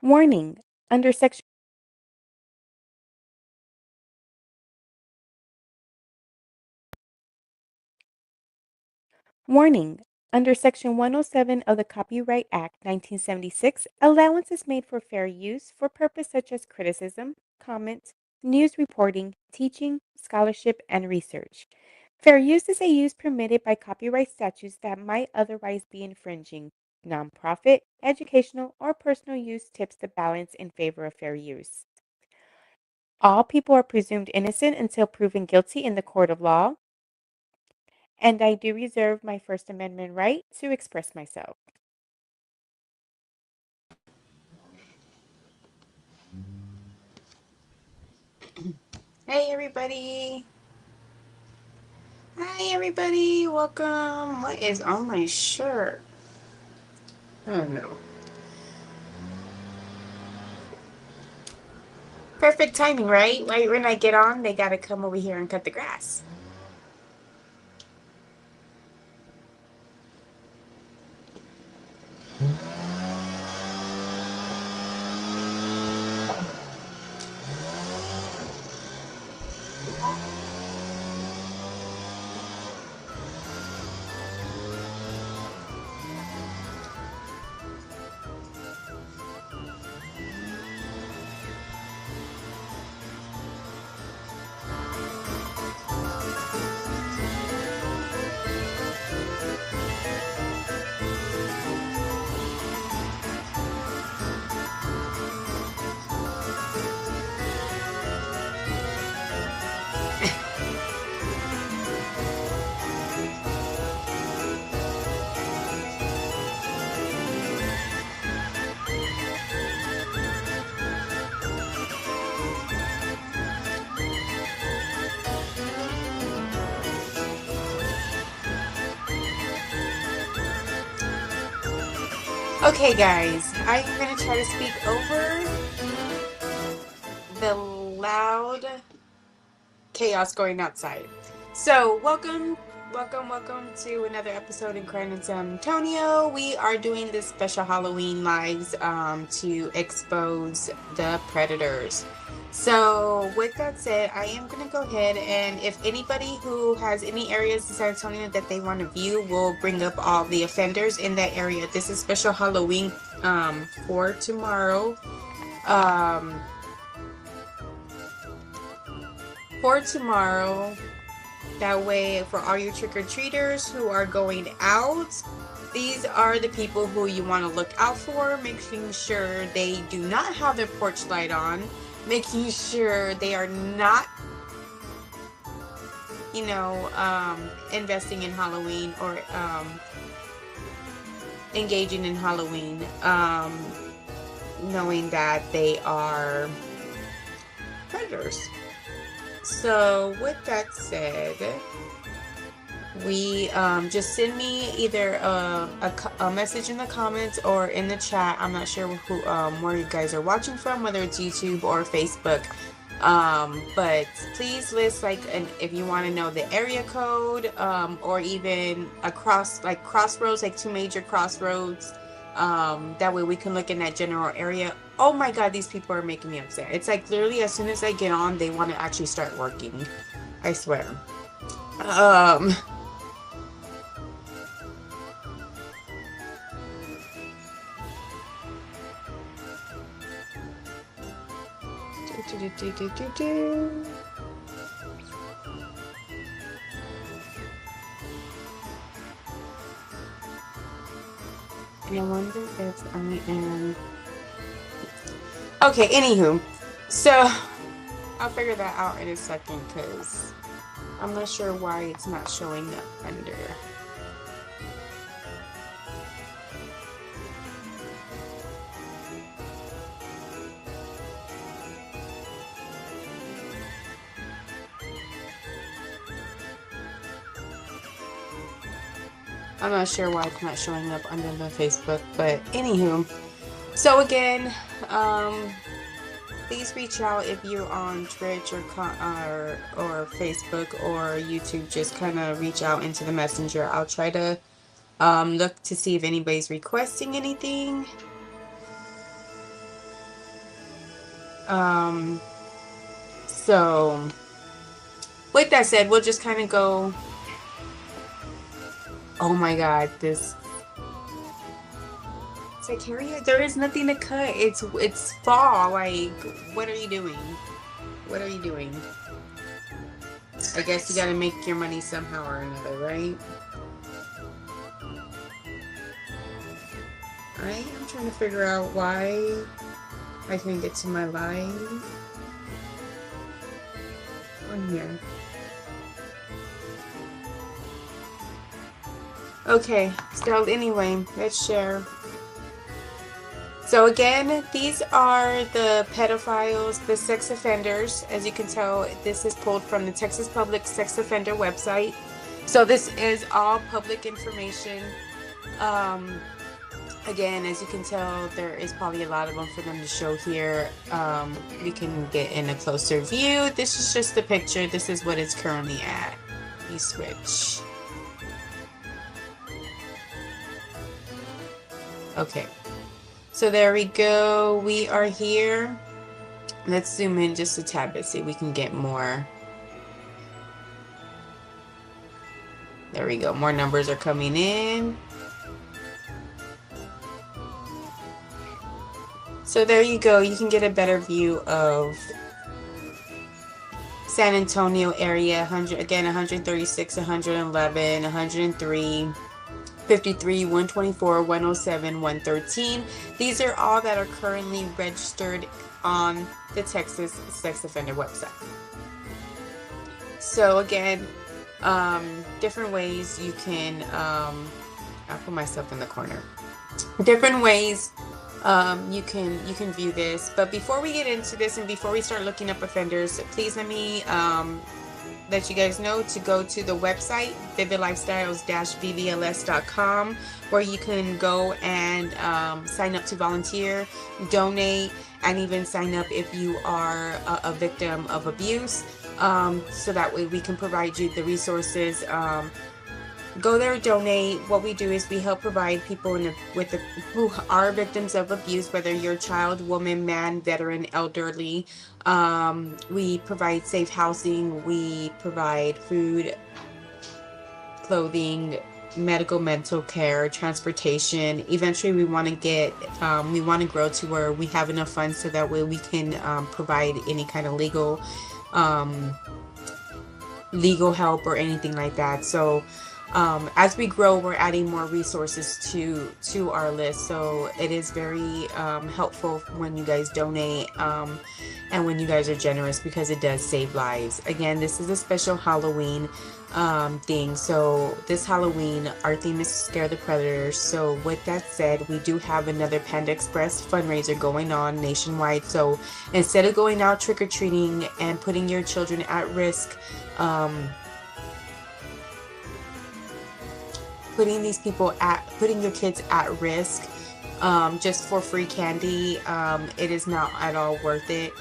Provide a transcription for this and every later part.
Warning: Under Section Warning: Under Section 107 of the Copyright Act, 1976, allowance is made for fair use for purpose such as criticism, comment, news reporting, teaching, scholarship, and research. Fair use is a use permitted by copyright statutes that might otherwise be infringing. Nonprofit, educational, or personal use tips the balance in favor of fair use. All people are presumed innocent until proven guilty in the court of law, and I do reserve my First Amendment right to express myself. Hey everybody. Hi everybody. Welcome. What is on my shirt? I don't know. Perfect timing, right? Right when I get on, they gotta come over here and cut the grass. Okay, guys, I'm gonna try to speak over the loud chaos going outside. So, welcome to another episode in Crime in San Antonio. We are doing this special Halloween lives to expose the predators. So, with that said, I am going to go ahead and if anybody who has any areas in San Antonio that they want to view, we'll bring up all the offenders in that area. This is special Halloween for tomorrow. Um, for tomorrow. That way, for all you trick-or-treaters who are going out, these are the people who you want to look out for, making sure they do not have their porch light on, making sure they are not, investing in Halloween or engaging in Halloween, knowing that they are predators. So, with that said, we just send me either a message in the comments or in the chat. I'm not sure who where you guys are watching from, whether it's YouTube or Facebook. But please list if you want to know the area code or even crossroads, like two major crossroads. That way we can look in that general area. Oh my god, these people are making me upset. It's like literally as soon as I get on, they want to actually start working. I swear. And I wonder if I am... Okay, anywho. So, I'll figure that out in a second because I'm not sure why it's not showing up under... I'm not sure why it's not showing up under the Facebook, but anywho. So again, please reach out if you're on Twitch or Facebook or YouTube. Just kind of reach out into the messenger. I'll try to look to see if anybody's requesting anything. So with that said, we'll just kind of go. Oh my God, this. Zachariah, there is nothing to cut. It's fall. Like, what are you doing? What are you doing? I guess you gotta make your money somehow or another, right? I am trying to figure out why I can't get to my live on here. Okay, so anyway, let's share. So again, these are the pedophiles, the sex offenders. As you can tell, this is pulled from the Texas Public Sex Offender website. So this is all public information. Again, as you can tell, there is probably a lot of them for them to show here. We can get in a closer view. This is just the picture. This is what it's currently at. Let me switch. Okay. So there we go. We are here. Let's zoom in just a tad bit, see if we can get more. There we go. More numbers are coming in. So there you go. You can get a better view of San Antonio area. 100 again, 136, 111, 103. 53, 124, 107, 113. These are all that are currently registered on the Texas Sex Offender website. So again, different ways you can, I'll put myself in the corner. Different ways you can view this. But before we get into this and before we start looking up offenders, please let me let you guys know to go to the website vividlifestyles-vvls.com, where you can go and sign up to volunteer, donate, and even sign up if you are a victim of abuse, so that way we can provide you the resources. Go there, donate. What we do is we help provide people who are victims of abuse, whether you're a child, woman, man, veteran, elderly. We provide safe housing. We provide food, clothing, medical, mental care, transportation. Eventually, we want to grow to where we have enough funds so that way we can provide any kind of legal help or anything like that. So as we grow, we're adding more resources to our list. So it is very helpful when you guys donate and when you guys are generous, because it does save lives. Again, this is a special Halloween thing. So this Halloween, our theme is Scare the Predators. So with that said, we do have another Panda Express fundraiser going on nationwide. So instead of going out trick-or-treating and putting your children at risk, putting your kids at risk just for free candy, it is not at all worth it.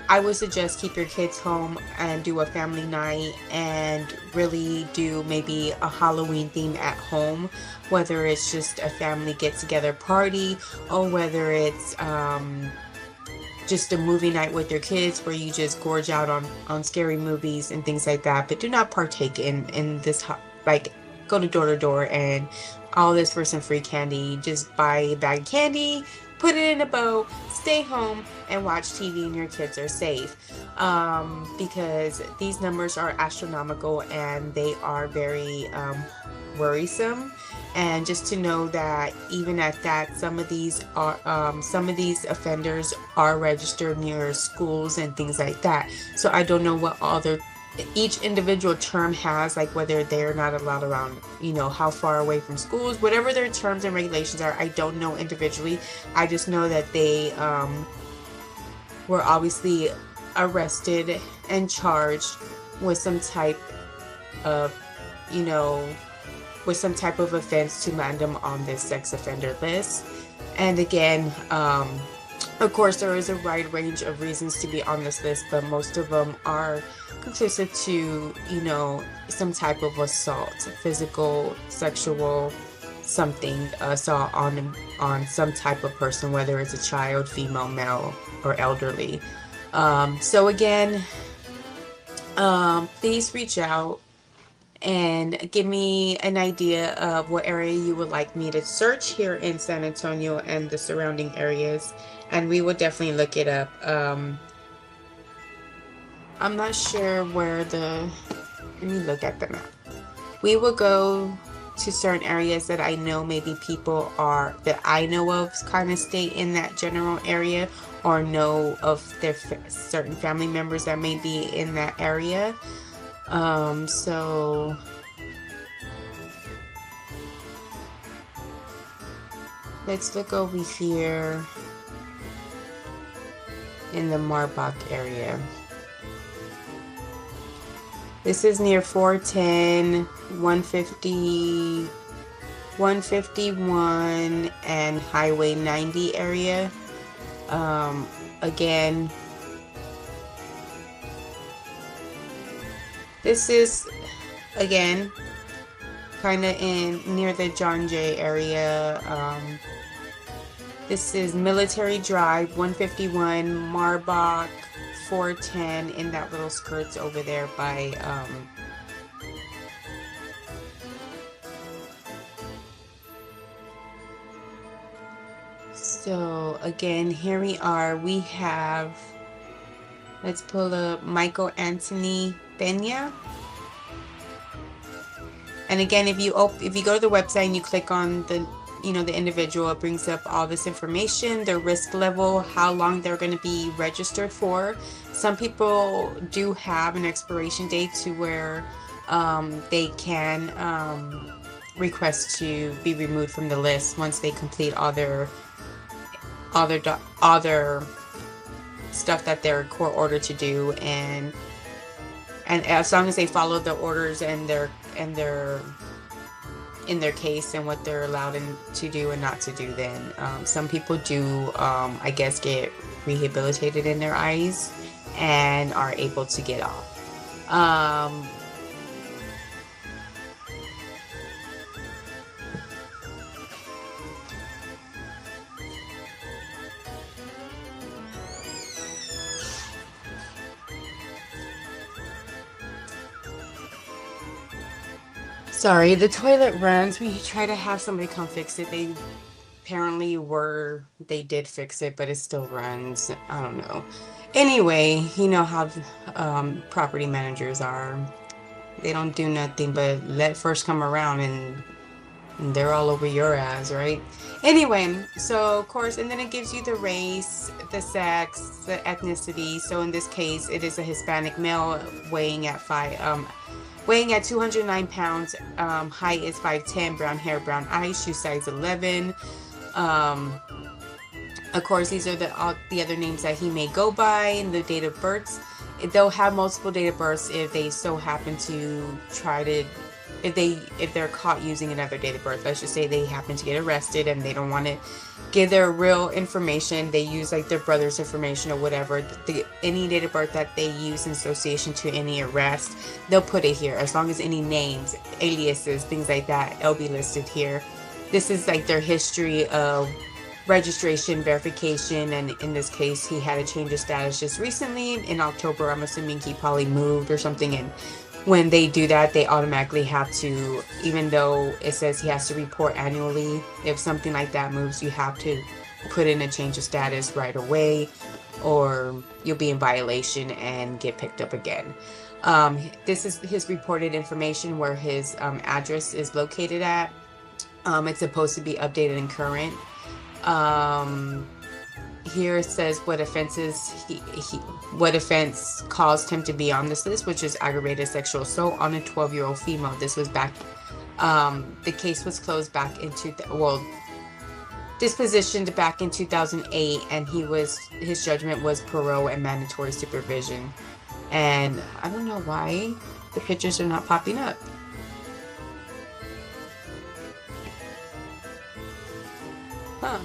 I would suggest keep your kids home and do a family night and really do maybe a Halloween theme at home, whether it's just a family get-together party or whether it's just a movie night with your kids where you just gorge out on scary movies and things like that. But do not partake in this, like, go to door and all this for some free candy. Just buy a bag of candy, put it in a bow, stay home and watch TV, and your kids are safe, because these numbers are astronomical and they are very worrisome. And just to know that even at that, some of these offenders are registered near schools and things like that. So I don't know what each individual term has, like whether they're not allowed around, how far away from schools, whatever their terms and regulations are. I don't know individually. I just know that they were obviously arrested and charged with some type of, offense to land them on this sex offender list. And again, of course, there is a wide range of reasons to be on this list, but most of them are conclusive to, some type of assault, physical, sexual, something, saw on some type of person, whether it's a child, female, male, or elderly. So again, please reach out and give me an idea of what area you would like me to search here in San Antonio and the surrounding areas, and we will definitely look it up. I'm not sure where let me look at the map. We will go to certain areas that I know maybe people are, that I know of kind of stay in that general area, or know of their certain family members that may be in that area. So let's look over here in the Marbach area. This is near 410, 150, 151, and Highway 90 area. Again, this is, again, kind of near the John Jay area. This is Military Drive, 151, Marbach, 410, in that little skirts over there by so again, here we are. We have, let's pull up Michael Anthony Pena. And again, if you go to the website and you click on the the individual, it brings up all this information, their risk level, how long they're going to be registered for. Some people do have an expiration date to where they can request to be removed from the list once they complete all their stuff that they're court ordered to do, and as long as they follow the orders and their in their case and what they're allowed to do and not to do, then some people do I guess get rehabilitated in their eyes and are able to get off. Sorry, the toilet runs. We try to have somebody come fix it. They did fix it, but it still runs. I don't know. Anyway, you know how property managers are. They don't do nothing but let first come around, and they're all over your ass, right? Anyway, so of course, and then it gives you the race, the sex, the ethnicity. So in this case, it is a Hispanic male weighing at 209 pounds, height is 5'10", brown hair, brown eyes, shoe size 11. Of course, these are all the other names that he may go by, and the date of births. They'll have multiple date of births if they so happen to if they're caught using another date of birth. Let's just say they happen to get arrested and they don't want to give their real information. They use like their brother's information or whatever. Any date of birth that they use in association to any arrest, they'll put it here. As long as any names, aliases, things like that, it'll be listed here. This is like their history of registration, verification, and in this case, he had a change of status just recently in October. I'm assuming he probably moved or something, and when they do that, they automatically have to, even though it says he has to report annually, if something like that moves, you have to put in a change of status right away, or you'll be in violation and get picked up again. This is his reported information where his address is located at. It's supposed to be updated and current. Here it says what offenses what offense caused him to be on this list, which is aggravated sexual assault on a 12-year-old female. This was back, the case was closed back in dispositioned back in 2008, and his judgment was parole and mandatory supervision. And I don't know why the pictures are not popping up. Huh.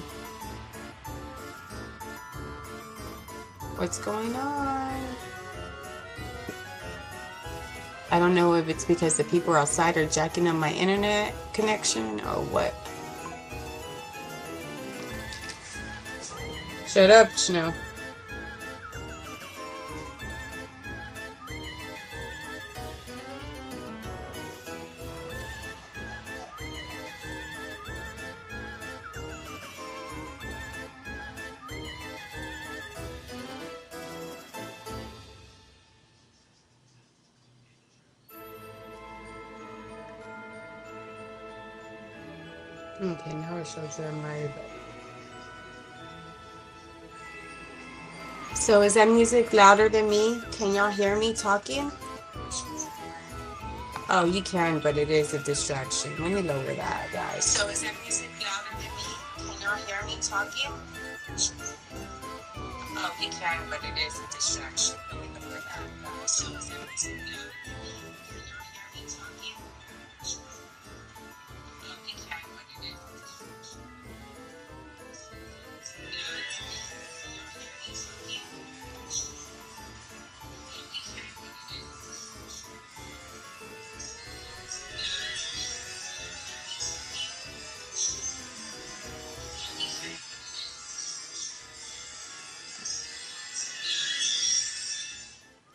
What's going on? I don't know if it's because the people outside are jacking up my internet connection or what. Shut up, Snow. Okay, now it shows them my. So is that music louder than me? Can y'all hear me talking? Oh, you can, but it is a distraction. Let me lower that, guys. So is that music louder than me? Can y'all hear me talking? Oh, you can, but it is a distraction. Let me lower that, guys. So is that music louder than me? Can y'all hear me talking? Oh, you can, but it is a distraction.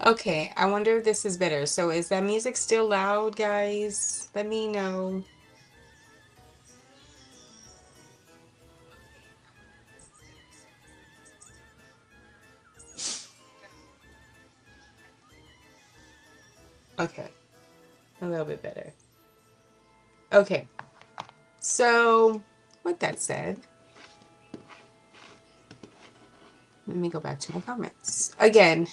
Okay, I wonder if this is better. So is that music still loud, guys? Let me know. Okay, a little bit better. Okay, so with that said, let me go back to my comments. Again,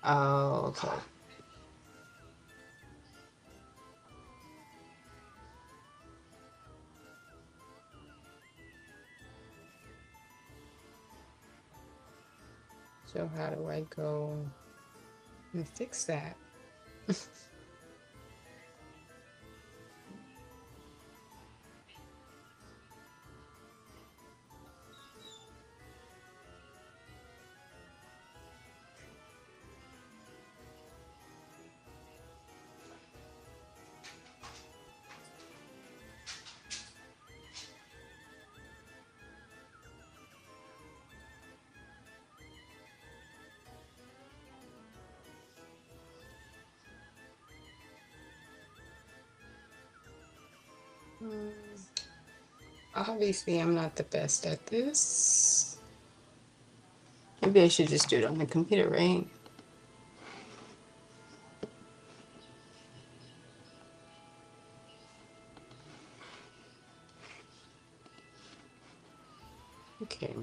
oh, okay. So how do I go and fix that? Hmm, obviously, I'm not the best at this. Maybe I should just do it on the computer, right? Okay.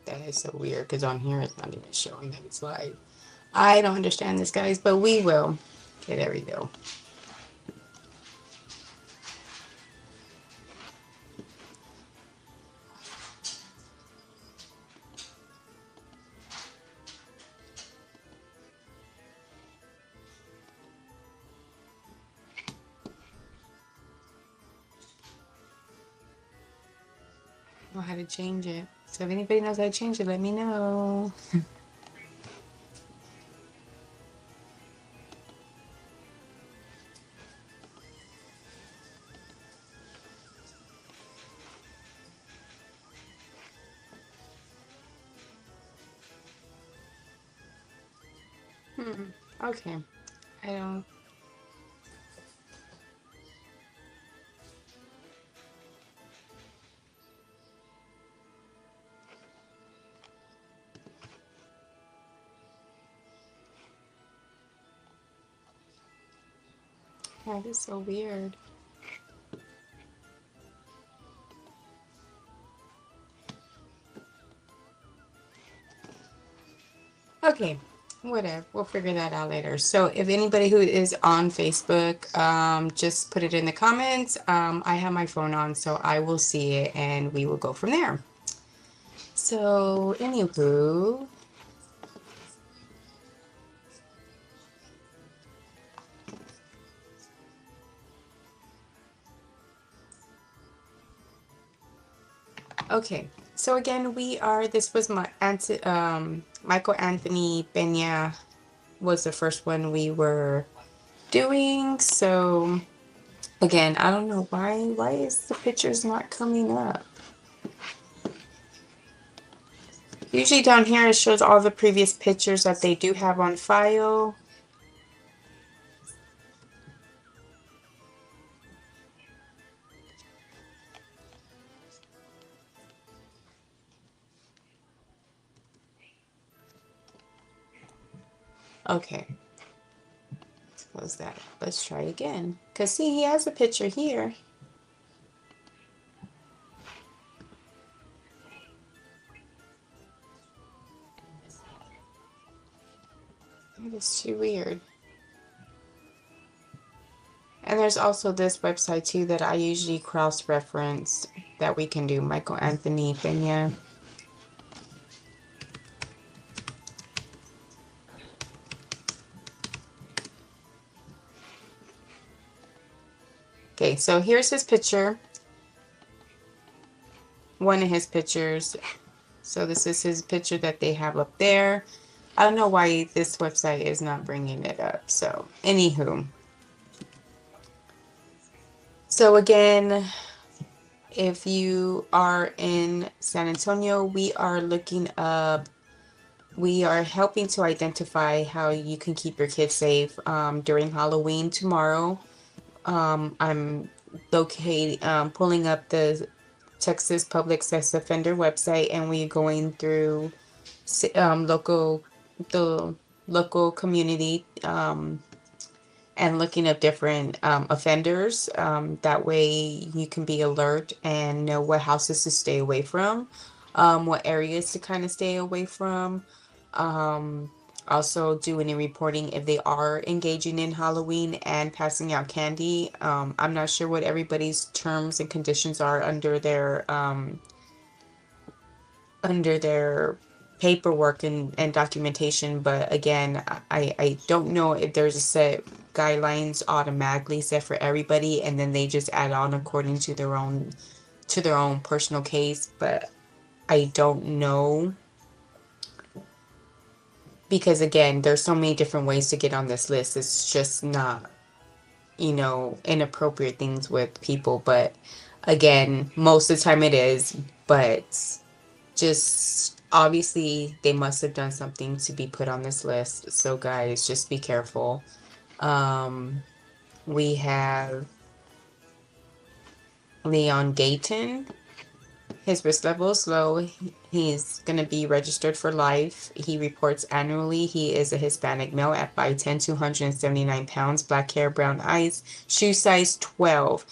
That is so weird because on here it's not even showing that it's live. I don't understand this, guys, but we will. Okay, there we go. Know how to change it. So if anybody knows how to change it, let me know. Okay. I don't. That is so weird. Okay, whatever. We'll figure that out later. So if anybody who is on Facebook, just put it in the comments. I have my phone on, so I will see it and we will go from there. So, anywho, Okay, so again, this was my Michael Anthony Peña was the first one we were doing. So again, I don't know why is the pictures not coming up? Usually down here it shows all the previous pictures that they do have on file. Okay, let's close that. Let's try again. Because see, he has a picture here. That is too weird. And there's also this website too that I usually cross-reference that we can do. Michael Anthony Peña. Okay, so here's his picture. One of his pictures. So this is his picture that they have up there. I don't know why this website is not bringing it up. So, anywho. So again, if you are in San Antonio, we are helping to identify how you can keep your kids safe during Halloween tomorrow. I'm pulling up the Texas Public Sex Offender website, and we're going through the local community and looking at different offenders. That way you can be alert and know what houses to stay away from, what areas to kind of stay away from. Um, Also do any reporting if they are engaging in Halloween and passing out candy. I'm not sure what everybody's terms and conditions are under their paperwork and documentation, but again, I don't know if there's a set guidelines automatically set for everybody and then they just add on according to their own personal case, but I don't know, because again, there's so many different ways to get on this list. It's just not, inappropriate things with people, but again, most of the time it is, but just obviously they must have done something to be put on this list. So guys, just be careful. Um, we have Leon Gayton. His risk level is low. He's going to be registered for life. He reports annually. He is a Hispanic male at 5'10", 279 pounds, black hair, brown eyes, shoe size 12.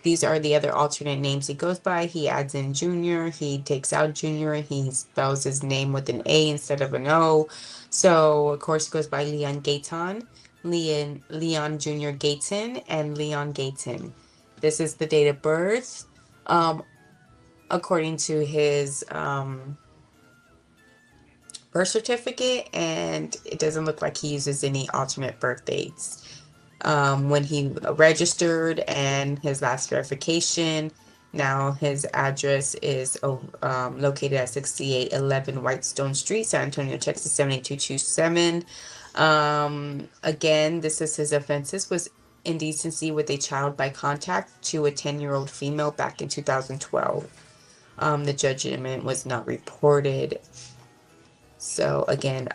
These are the other alternate names he goes by. He adds in Junior. He takes out Junior. He spells his name with an A instead of an O. So, of course, he goes by Leon Gayton, Leon Junior Gayton, and Leon Gayton. This is the date of birth. According to his birth certificate, and it doesn't look like he uses any alternate birth dates. When he registered and his last verification, now his address is located at 6811 Whitestone Street, San Antonio, Texas 78227. Again, this is his offenses was indecency with a child by contact to a 10-year-old female back in 2012. The judgment was not reported. So again,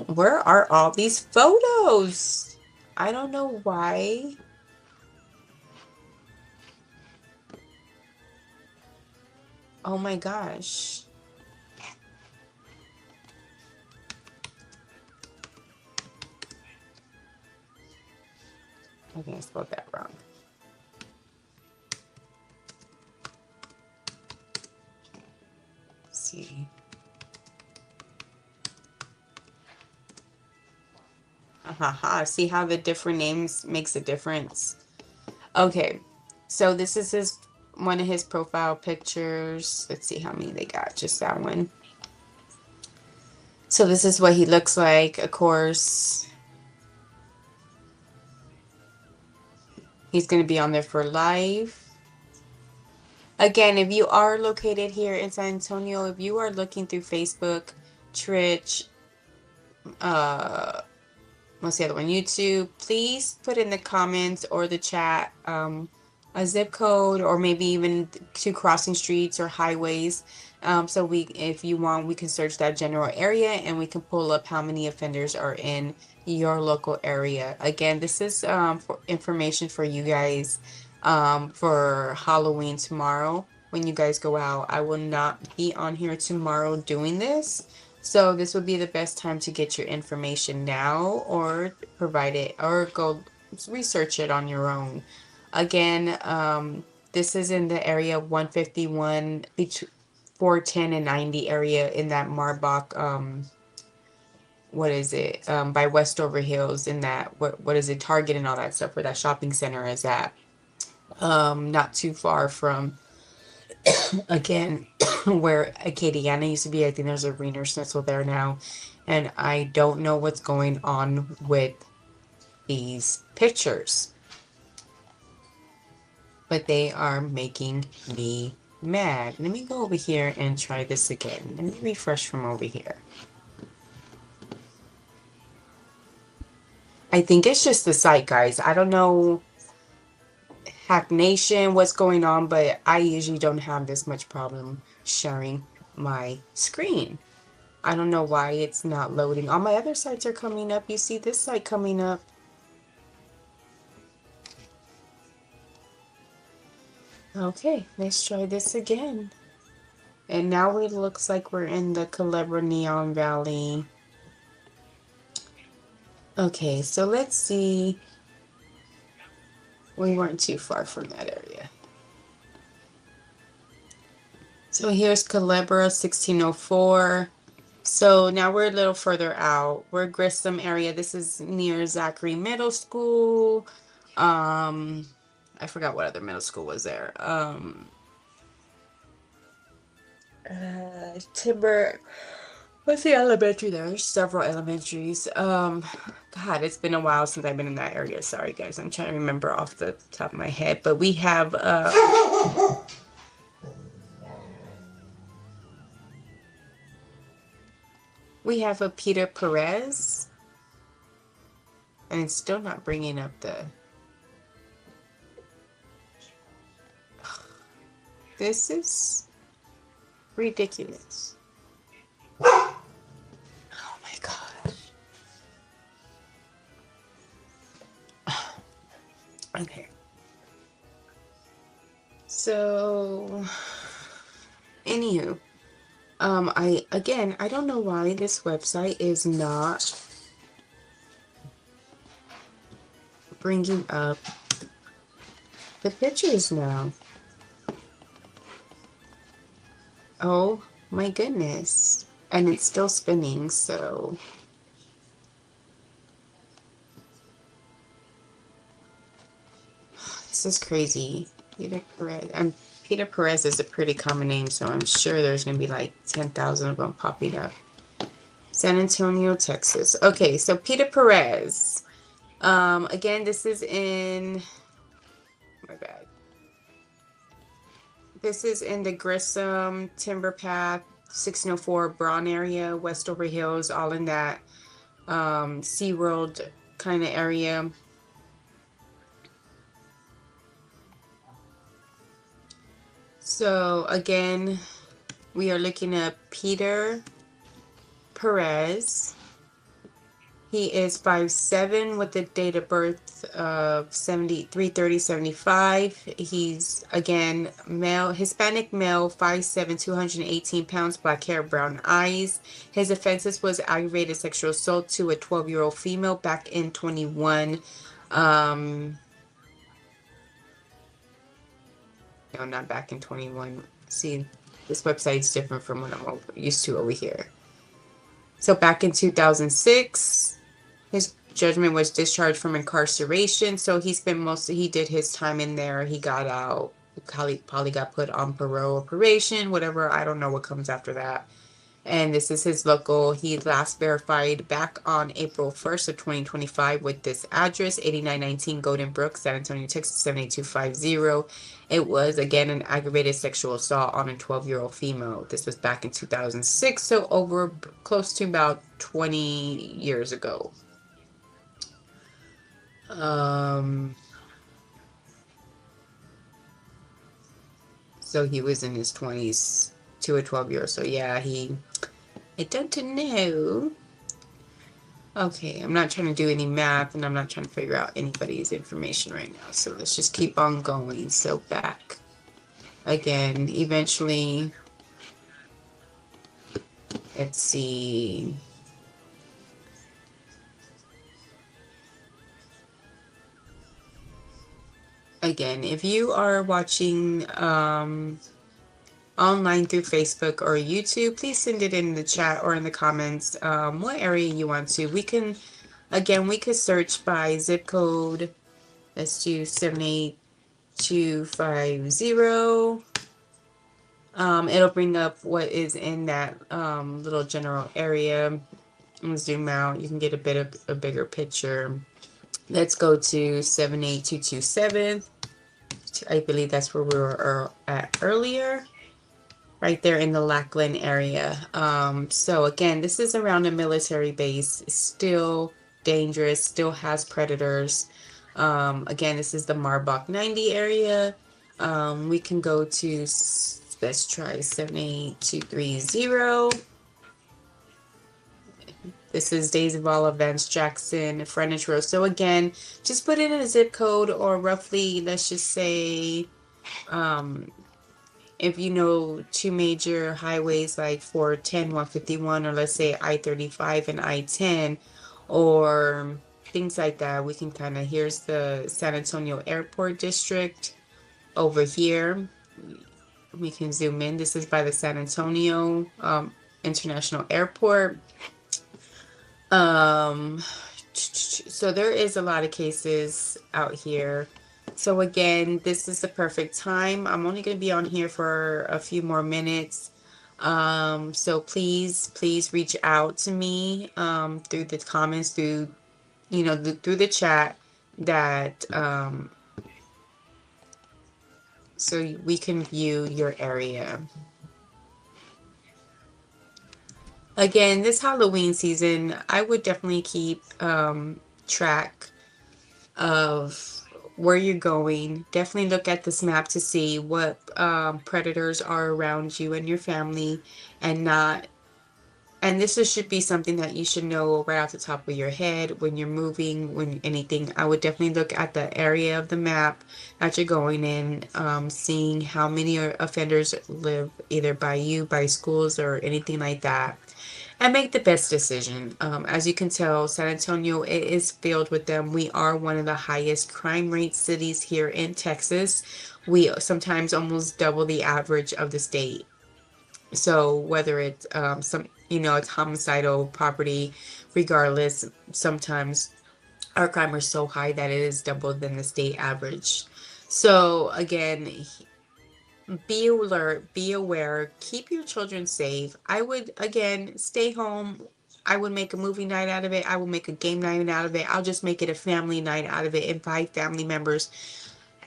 where are all these photos? I don't know why. Oh my gosh. Okay, I spelled that wrong. Let's see. See how the different names makes a difference? Okay, so this is one of his profile pictures. Let's see how many they got, just that one. So this is what he looks like, of course. He's going to be on there for life. Again, if you are located here in San Antonio, if you are looking through Facebook, Twitch, what's the other one? YouTube. Please put in the comments or the chat a zip code or maybe even two crossing streets or highways. So if you want, we can search that general area and we can pull up how many offenders are in your local area. Again, this is for information for you guys for Halloween tomorrow. When you guys go out, I will not be on here tomorrow doing this. So this would be the best time to get your information now or provide it or go research it on your own. Again, this is in the area 151, 410 and 90 area in that Marbach, what is it, by Westover Hills in that, what is it, Target and all that stuff where that shopping center is at. Not too far from, again, where Acadiana used to be. I think there's a Wiener Schnitzel there now. And I don't know what's going on with these pictures. But they are making me mad. Let me go over here and try this again. Let me refresh from over here. I think it's just the site, guys. I don't know, Hack Nation, what's going on, but I usually don't have this much problem sharing my screen. I don't know why it's not loading. All my other sites are coming up. You see this site coming up. Okay, let's try this again. And now it looks like we're in the Culebra Neon Valley. Okay, so let's see. We weren't too far from that area. So here's Culebra 1604. So now we're a little further out. We're Grissom area. This is near Zachary Middle School. I forgot what other middle school was there. Timber. What's the elementary there? There's several elementaries. God, it's been a while since I've been in that area. Sorry, guys. I'm trying to remember off the top of my head. But we have a Peter Perez. And it's still not bringing up the... This is ridiculous. Oh my gosh. Okay. So, anywho, I don't know why this website is not bringing up the pictures now. Oh my goodness. And it's still spinning, so. This is crazy. Peter Perez. Peter Perez is a pretty common name, so I'm sure there's going to be like 10,000 of them popping up. San Antonio, Texas. Okay, so Peter Perez. Again, this is in... My bad. This is in the Grissom, Timber Path, 1604 Braun area, Westover Hills, all in that SeaWorld kind of area. So again, we are looking at Peter Perez. He is 5'7" with the date of birth of 3/30/75. He's, again, male, Hispanic male, 5'7", 218 pounds, black hair, brown eyes. His offenses was aggravated sexual assault to a 12-year-old female back in 21. No, not back in 21. See, this website's different from what I'm used to over here. So back in 2006, his judgment was discharged from incarceration. So he did his time in there. He got out. Probably got put on parole or probation, whatever. I don't know what comes after that. And this is his local. He last verified back on April 1st of 2025 with this address, 8919 Golden Brook, San Antonio, Texas, 78250. It was, again, an aggravated sexual assault on a 12-year-old female. This was back in 2006, so over close to about 20 years ago. So he was in his 20s to a 12-year-old. So yeah, I don't know. Okay, I'm not trying to do any math and I'm not trying to figure out anybody's information right now. So let's just keep on going. So back again, eventually, let's see. Again, if you are watching online through Facebook or YouTube, please send it in the chat or in the comments what area you want to. We can, again, we could search by zip code. Let's do 78250. It'll bring up what is in that little general area. I'm zoom out. You can get a bit of a bigger picture. Let's go to 78227. I believe that's where we were at earlier. Right there in the Lackland area. So again, this is around a military base. It's still dangerous, still has predators. Again, this is the Marbach 90 area. We can go to, let's try 78230. This is Days of All Events, Jackson, Frontage Road. So again, just put in a zip code or roughly, let's just say, if you know two major highways like 410, 151, or let's say I-35 and I-10, or things like that, we can kind of, here's the San Antonio Airport District over here. We can zoom in. This is by the San Antonio International Airport. So there is a lot of cases out here. So again, this is the perfect time. I'm only going to be on here for a few more minutes. So please reach out to me through the comments, through, through the chat, that so we can view your area. Again, this Halloween season, I would definitely keep track of where you're going. Definitely look at this map to see what predators are around you and your family, and not. And should be something that you should know right off the top of your head when you're moving, when anything. I would definitely look at the area of the map that you're going in, seeing how many offenders live either by you, by schools, or anything like that, and make the best decision. As you can tell, San Antonio, it is filled with them. We are one of the highest crime rate cities here in Texas. We sometimes almost double the average of the state. So whether it's it's homicidal property, regardless, sometimes our crime is so high that it is double than the state average. So again, be alert, be aware, keep your children safe. I would, again, stay home. I would make a movie night out of it. I will make a game night out of it. I'll just make it a family night out of it. Invite family members.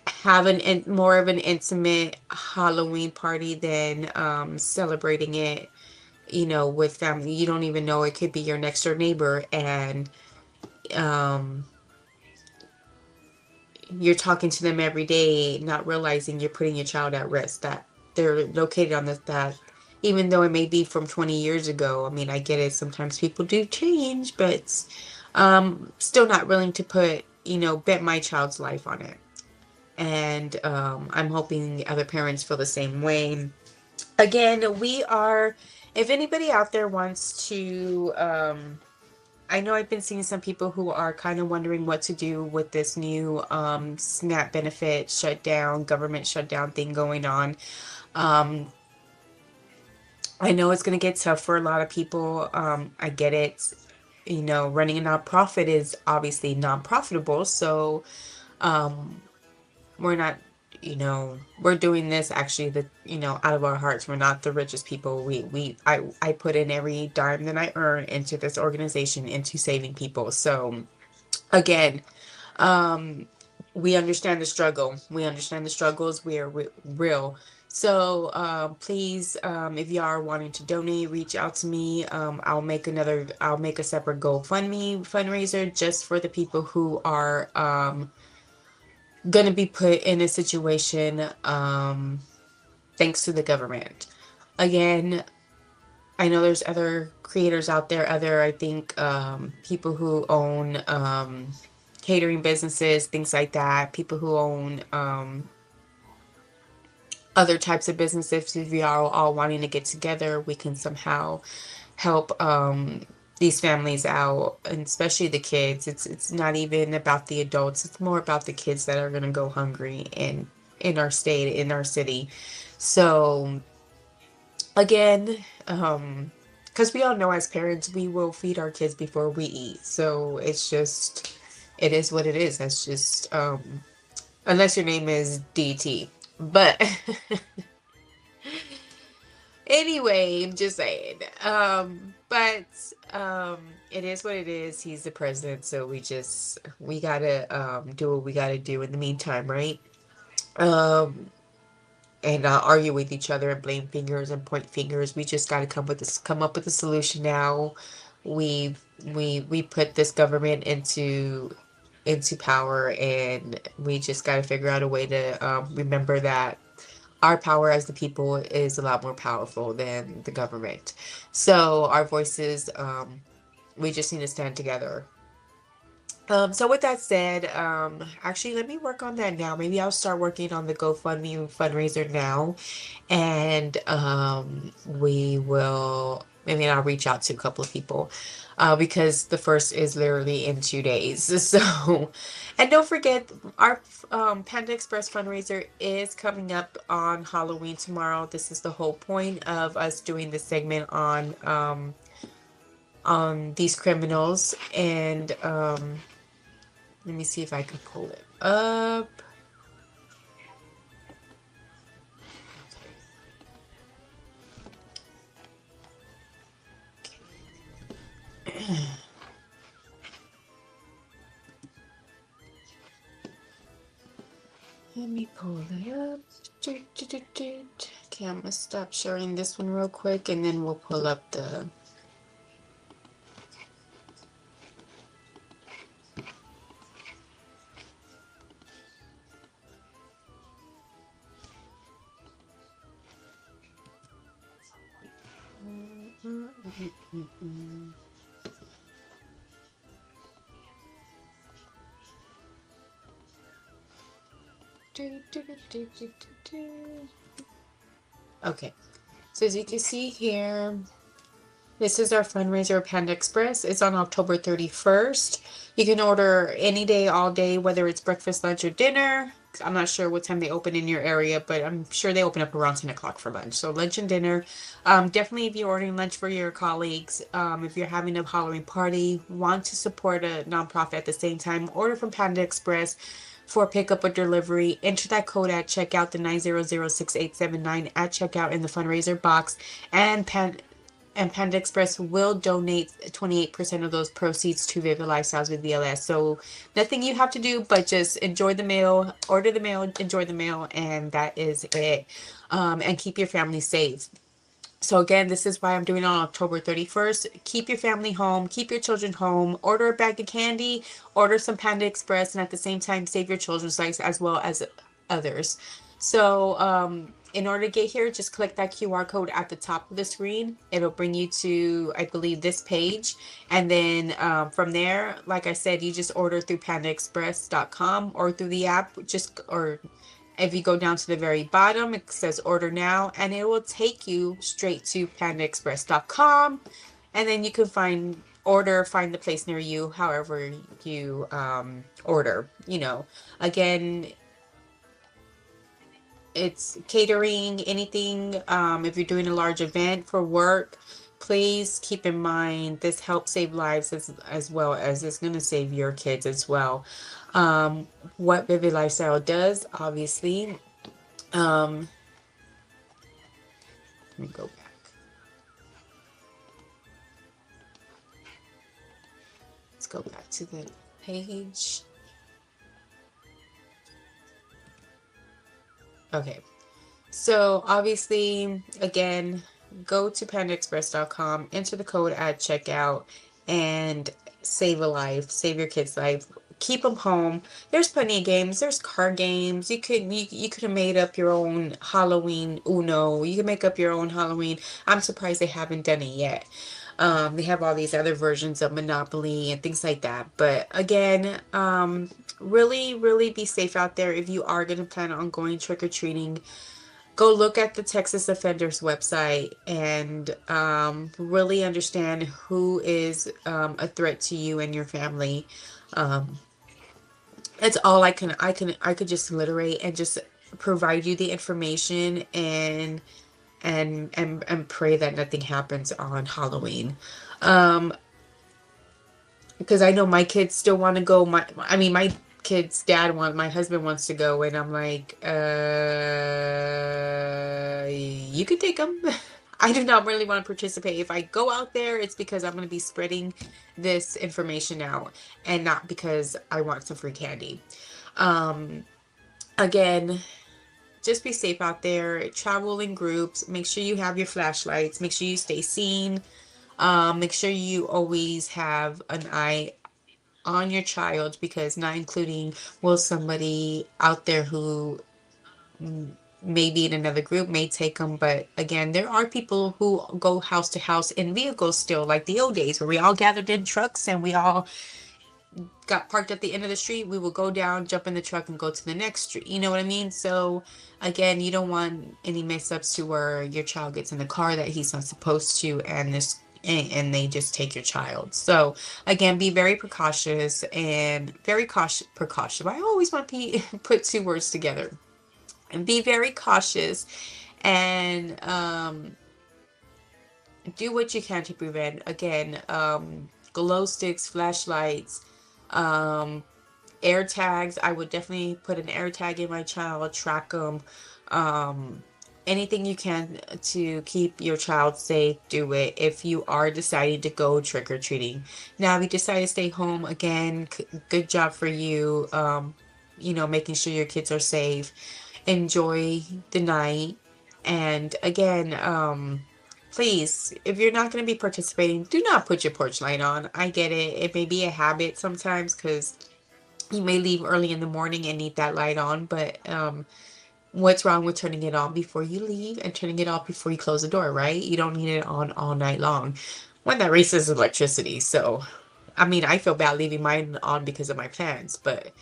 Have more of an intimate Halloween party than celebrating it, with family. You don't even know, it could be your next door neighbor, and you're talking to them every day, not realizing you're putting your child at risk, that they're located on that, even though it may be from 20 years ago. I mean, I get it. Sometimes people do change, but still not willing to bet my child's life on it. And I'm hoping other parents feel the same way. Again, if anybody out there wants to, I know I've been seeing some people who are kind of wondering what to do with this new SNAP benefit shutdown, government shutdown thing going on. I know it's going to get tough for a lot of people. I get it. Running a nonprofit is obviously non-profitable, so we're not, we're doing this actually, out of our hearts. We're not the richest people. I put in every dime that I earn into this organization, into saving people. So again, um, we understand the struggle. We understand the struggles. We are real. So please, if you are wanting to donate, reach out to me. I'll make a separate GoFundMe fundraiser just for the people who are going to be put in a situation thanks to the government. Again, I know there's other creators out there, I think, people who own catering businesses, things like that, people who own other types of businesses. If we are all wanting to get together, we can somehow help these families out, and especially the kids. It's not even about the adults, it's more about the kids that are going to go hungry in our state, in our city. So again, because we all know as parents, we will feed our kids before we eat. So it's just, it is what it is. That's just, unless your name is DT. But anyway, I'm just saying. But it is what it is. He's the president, so we gotta do what we gotta do in the meantime, right? Um, and not argue with each other and blame fingers and point fingers. We just got to come up with a solution now. We put this government into power, and we just got to figure out a way to remember that our power as the people is a lot more powerful than the government. So our voices, we just need to stand together. So with that said, actually, let me work on that now. Maybe I'll start working on the GoFundMe fundraiser now, and we will. Maybe I'll reach out to a couple of people, because the first is literally in 2 days. So, and don't forget, our Panda Express fundraiser is coming up on Halloween tomorrow. This is the whole point of us doing this segment on these criminals, and let me see if I can pull it up. Let me pull it up. Okay, I'm gonna stop sharing this one real quick, and then we'll pull up the. Okay, so as you can see here, this is our fundraiser, Panda Express. It's on October 31st. You can order any day, all day, whether it's breakfast, lunch, or dinner. I'm not sure what time they open in your area, but I'm sure they open up around 10 o'clock for lunch. So lunch and dinner. Definitely if you're ordering lunch for your colleagues, if you're having a Halloween party, want to support a nonprofit at the same time, order from Panda Express for pickup or delivery. Enter that code at checkout, the 9006879 at checkout in the fundraiser box, and Panda Express will donate 28% of those proceeds to Vivid Lifestyles with VLS. So nothing you have to do, but just enjoy the mail, order the mail, enjoy the mail, and that is it. And keep your family safe. So again, this is why I'm doing it on October 31st. Keep your family home, keep your children home, order a bag of candy, order some Panda Express, and at the same time, save your children's lives as well as others. So in order to get here, just click that QR code at the top of the screen. It'll bring you to, I believe, this page. And then from there, like I said, you just order through pandaexpress.com or through the app, or if you go down to the very bottom, it says order now, and it will take you straight to pandaexpress.com. And then you can find the place near you, however you order. Again, it's catering, anything. If you're doing a large event for work, please keep in mind this helps save lives as well as it's going to save your kids as well. What Vivid Lifestyle does, obviously, Um, Let me go back. Let's go back to the page. Okay. So obviously, again, go to pandaexpress.com, enter the code at checkout, and save a life, save your kid's life. Keep them home. There's plenty of games. There's card games. You could have made up your own Halloween Uno. You can make up your own Halloween. I'm surprised they haven't done it yet. They have all these other versions of Monopoly and things like that. But again, really, really be safe out there if you are going to plan on going trick-or-treating. Go look at the Texas Offenders website and really understand who is a threat to you and your family. Um, that's all I could just alliterate and just provide you the information and pray that nothing happens on Halloween. Um, because I know my kids still want to go. My kid's my husband wants to go, and I'm like, you can take them. I do not really want to participate. If I go out there, it's because I'm going to be spreading this information out and not because I want some free candy. Um, Again, just be safe out there. Travel in groups. Make sure you have your flashlights. Make sure you stay seen. Make sure you always have an eye on your child, because not including will somebody out there who may be in another group may take them. But again, there are people who go house to house in vehicles still, like the old days where we all gathered in trucks and we all got parked at the end of the street. We will go down, jump in the truck, and go to the next street. You know what I mean? So again, you don't want any mix-ups to where your child gets in the car that he's not supposed to, and they just take your child. So again, be very precautious and very precaution. I always want to put two words together. And be very cautious and do what you can to prevent. Again, glow sticks, flashlights, um, air tags. I would definitely put an air tag in my child, track them. Um, Anything you can to keep your child safe, do it. If you are deciding to go trick-or-treating. Now, if you decide to stay home, again, good job for you. Making sure your kids are safe. Enjoy the night. And again, please, if you're not going to be participating, do not put your porch light on. I get it. It may be a habit sometimes because you may leave early in the morning and need that light on, but what's wrong with turning it on before you leave and turning it off before you close the door, right? You don't need it on all night long. One that races electricity, so I mean, I feel bad leaving mine on because of my plants, but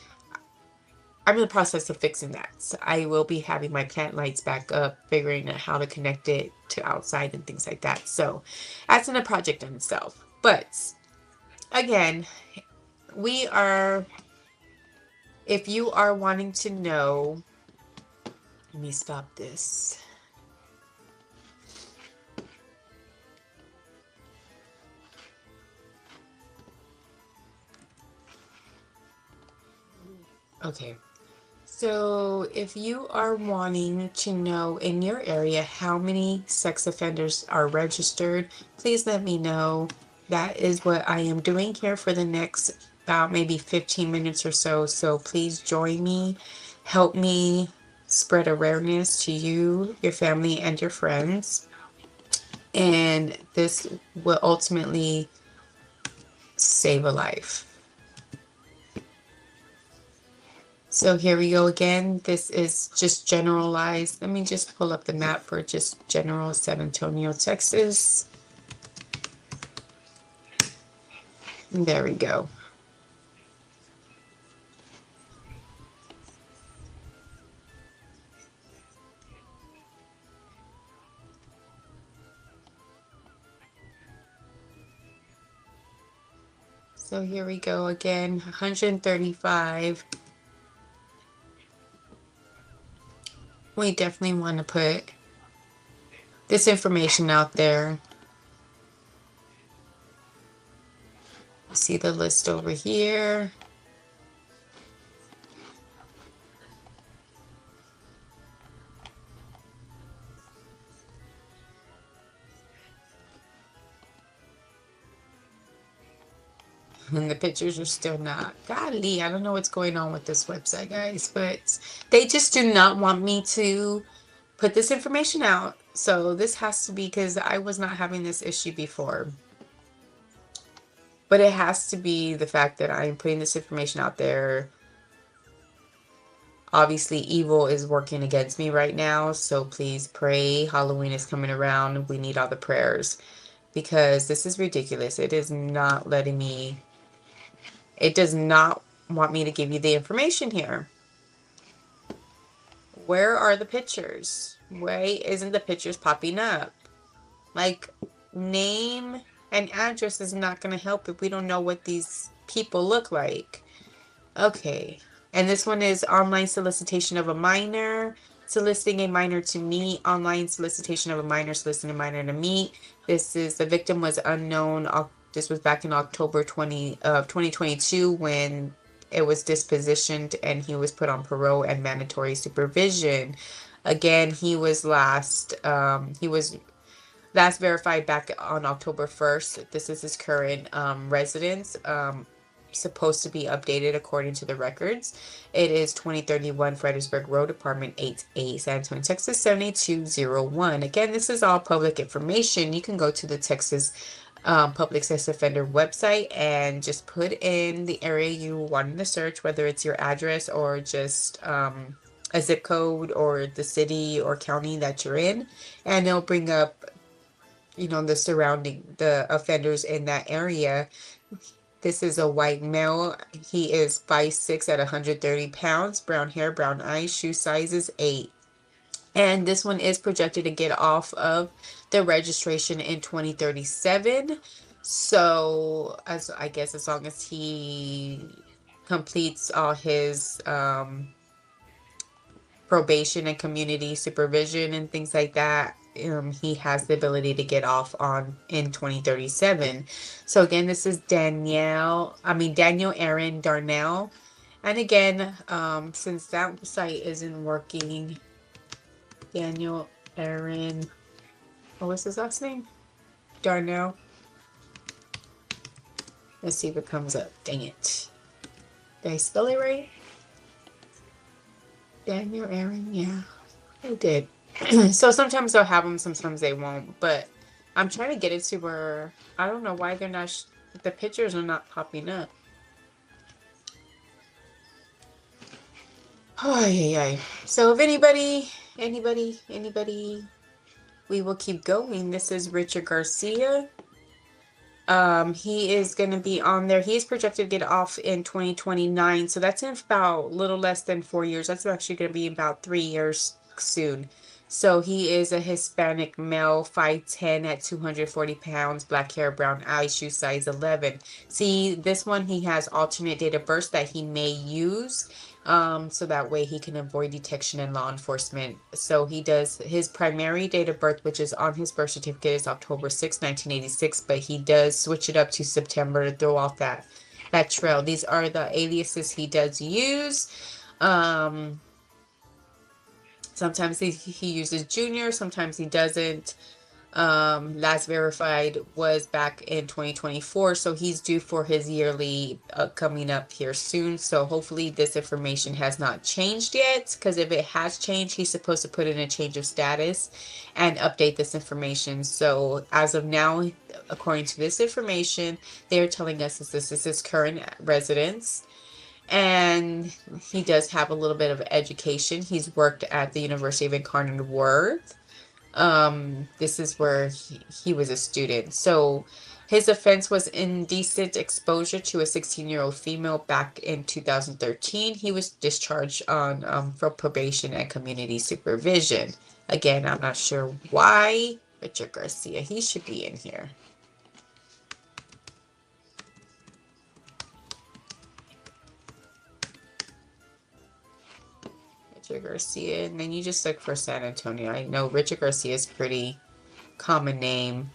I'm in the process of fixing that. So I will be having my plant lights back up, figuring out how to connect it to outside and things like that. So that's in a project in itself. But again, we are, if you are wanting to know, let me stop this. Okay. So if you are wanting to know in your area how many sex offenders are registered, please let me know. That is what I am doing here for the next about maybe 15 minutes or so. So please join me. Help me spread awareness to you, your family, and your friends. And this will ultimately save a life. So here we go again. This is just generalized. Let me just pull up the map for just general San Antonio, Texas. There we go. So here we go again, 135. We definitely want to put this information out there. See the list over here. And the pictures are still not. Golly, I don't know what's going on with this website, guys, but they just do not want me to put this information out. So this has to be because I was not having this issue before. But it has to be the fact that I'm putting this information out there. Obviously, evil is working against me right now, so please pray. Halloween is coming around. We need all the prayers because this is ridiculous. It is not letting me, it does not want me to give you the information here. Where are the pictures? Why isn't the pictures popping up? Like, name and address is not going to help if we don't know what these people look like. Okay. And this one is online solicitation of a minor, soliciting a minor to meet, online solicitation of a minor, soliciting a minor to meet. This is, the victim was unknown. This was back in October 2022 when it was dispositioned and he was put on parole and mandatory supervision. Again, he was last verified back on October 1st. This is his current residence. Supposed to be updated according to the records. It is 2031 Fredericksburg Road, Apartment 8A, San Antonio, Texas 78201. Again, this is all public information. You can go to the Texas Public Sex Offender website and just put in the area you wanted to search, whether it's your address or just a zip code or the city or county that you're in, and it'll bring up, you know, the offenders in that area. This is a white male. He is 5'6" at 130 pounds, brown hair, brown eyes, shoe size is 8. And this one is projected to get off of the registration in 2037. So, I guess as long as he completes all his probation and community supervision and things like that, he has the ability to get off on in 2037. So again, this is Daniel Aaron Darnell. And again, since that site isn't working, Daniel Aaron, what was his last name? Darnell. Let's see if it comes up. Dang it. Did I spell it right? Daniel Aaron, yeah, I did. So sometimes they'll have them, sometimes they won't. But I'm trying to get it to where I don't know why they're not. The pictures are not popping up. Oh yeah. So if anybody, we will keep going. This is Richard Garcia. He is going to be on there. He is projected to get off in 2029. So that's in about little less than 4 years. That's actually going to be about 3 years soon. So he is a Hispanic male, 5'10" at 240 pounds, black hair, brown eyes, shoe size 11. See, this one, he has alternate date of birth that he may use. So that way he can avoid detection and law enforcement. So he does, his primary date of birth, which is on his birth certificate, is October 6, 1986, but he does switch it up to September to throw off that trail. These are the aliases he does use. Sometimes he uses junior, sometimes he doesn't. Last verified was back in 2024, so he's due for his yearly coming up here soon. So hopefully this information has not changed yet, because if it has changed, he's supposed to put in a change of status and update this information. So as of now, according to this information, they're telling us that this is his current residence. And he does have a little bit of education. He's worked at the University of Incarnate Word. This is where he was a student. So his offense was indecent exposure to a 16-year-old female back in 2013. He was discharged on for probation and community supervision. Again, I'm not sure why. Richard Garcia, he should be in here. Richard Garcia, and then you just look for San Antonio. I know Richard Garcia is a pretty common name.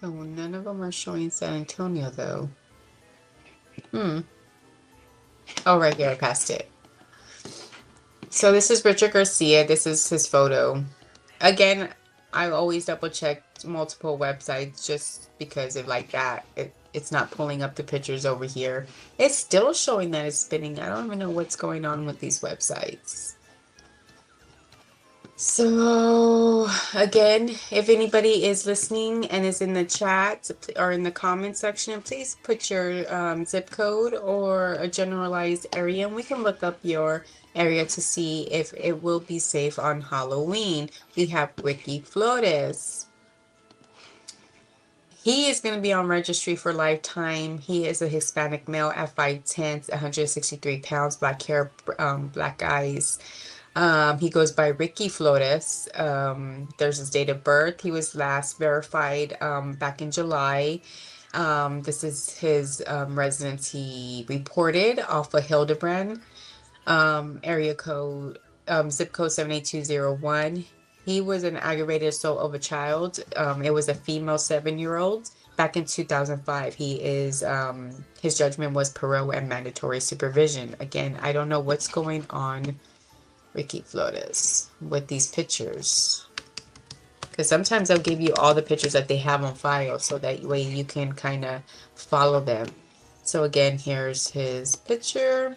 So none of them are showing San Antonio though. Hmm. Oh, right here, I passed it. So this is Richard Garcia. This is his photo. Again, I always double check multiple websites just because of like that. It's not pulling up the pictures over here. It's still showing that it's spinning. I don't even know what's going on with these websites. So again, if anybody is listening and is in the chat or in the comment section, please put your zip code or a generalized area, and we can look up your area to see if it will be safe on Halloween. We have Ricky Flores. He is going to be on registry for lifetime. He is a Hispanic male at 5'10", 163 pounds, black hair, black eyes. He goes by Ricky Flores. There's his date of birth. He was last verified back in July. This is his residence. He reported off of Hildebrand, area code, zip code 78201. He was an aggravated assault of a child. It was a female 7-year-old back in 2005. He is, his judgment was parole and mandatory supervision. Again, I don't know what's going on, Ricky Flores, with these pictures. Because sometimes they'll give you all the pictures that they have on file so that way you can kind of follow them. So again, here's his picture.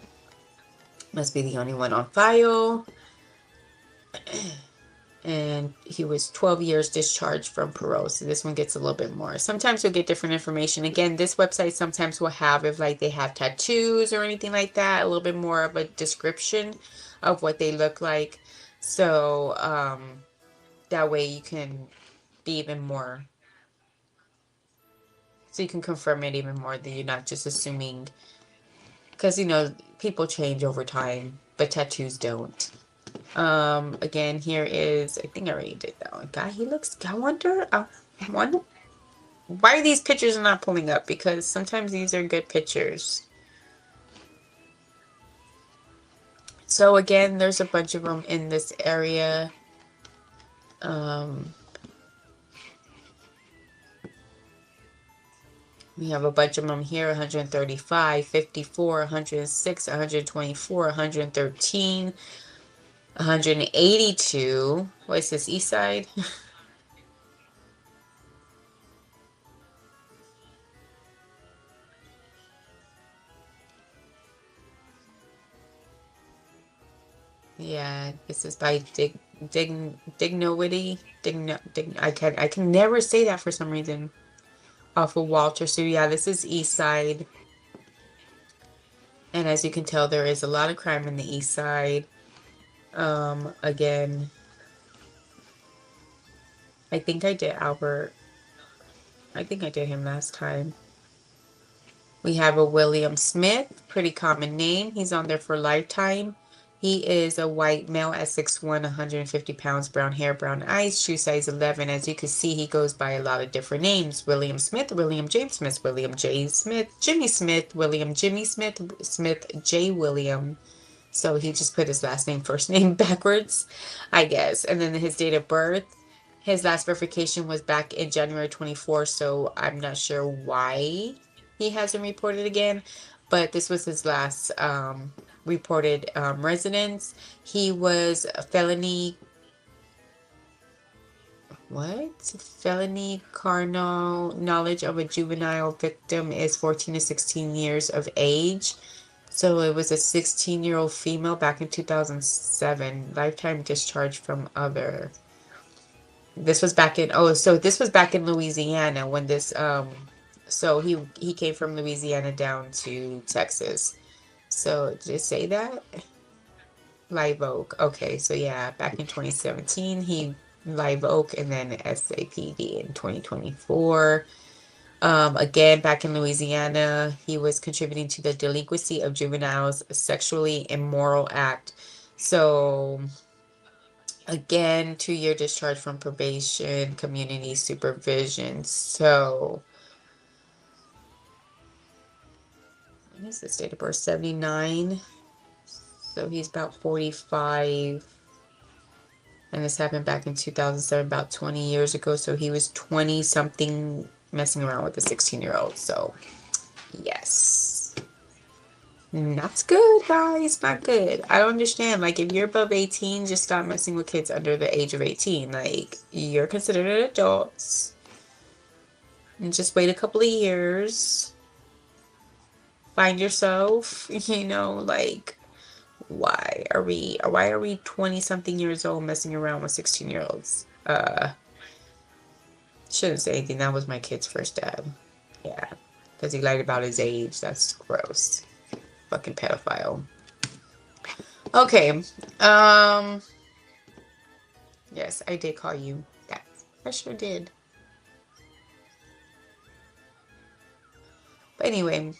Must be the only one on file. And he was 12 years discharged from parole. So this one gets a little bit more. Sometimes you'll get different information. Again, this website sometimes will have, if like they have tattoos or anything like that, a little bit more of a description of what they look like. So that way you can be even more, so you can confirm it even more, that you're not just assuming, because you know people change over time, but tattoos don't. Again, here is, I think I already did that one. God, he looks, I wonder, why are these pictures not pulling up? Because sometimes these are good pictures. So again, there's a bunch of them in this area. We have a bunch of them here: 135, 54, 106, 124, 113, 182. What is this, East Side? Yeah, this is by Dignowity. I can never say that for some reason. Off of Walter. So yeah, this is East Side. And as you can tell, there is a lot of crime in the East Side. Again, I think I did Albert. I think I did him last time. We have a William Smith, pretty common name. He's on there for lifetime. He is a white male at 6'1", 150 pounds, brown hair, brown eyes, shoe size 11. As you can see, he goes by a lot of different names. William Smith, William James Smith, William J. Smith, Jimmy Smith, William Jimmy Smith, Smith J. William. So he just put his last name, first name backwards, I guess. And then his date of birth. His last verification was back in January 24, so I'm not sure why he hasn't reported again, but this was his last reported residence. He was a felony, what? Felony carnal knowledge of a juvenile victim is 14 to 16 years of age. So it was a 16-year-old female back in 2007. Lifetime discharge from other. This was back in, oh, so this was back in Louisiana when this, so he came from Louisiana down to Texas. So did it say that? Live Oak. Okay, so yeah, back in 2017, he Live Oak and then SAPD in 2024. Again, back in Louisiana, he was contributing to the delinquency of juveniles, sexually immoral act. So again, 2-year discharge from probation, community supervision. So, what is this date of birth? 79. So he's about 45. And this happened back in 2007, about 20 years ago. So he was 20 something messing around with a 16-year-old. So, yes. Not good, guys. Not good. I don't understand. Like, if you're above 18, just stop messing with kids under the age of 18. Like, you're considered adults. And just wait a couple of years. Find yourself, like, why are we 20 something years old messing around with 16-year-olds? Shouldn't say anything. That was my kid's first dad. Yeah. Because he lied about his age. That's gross. Fucking pedophile. Okay. Yes, I did call you that. I sure did. But anyway,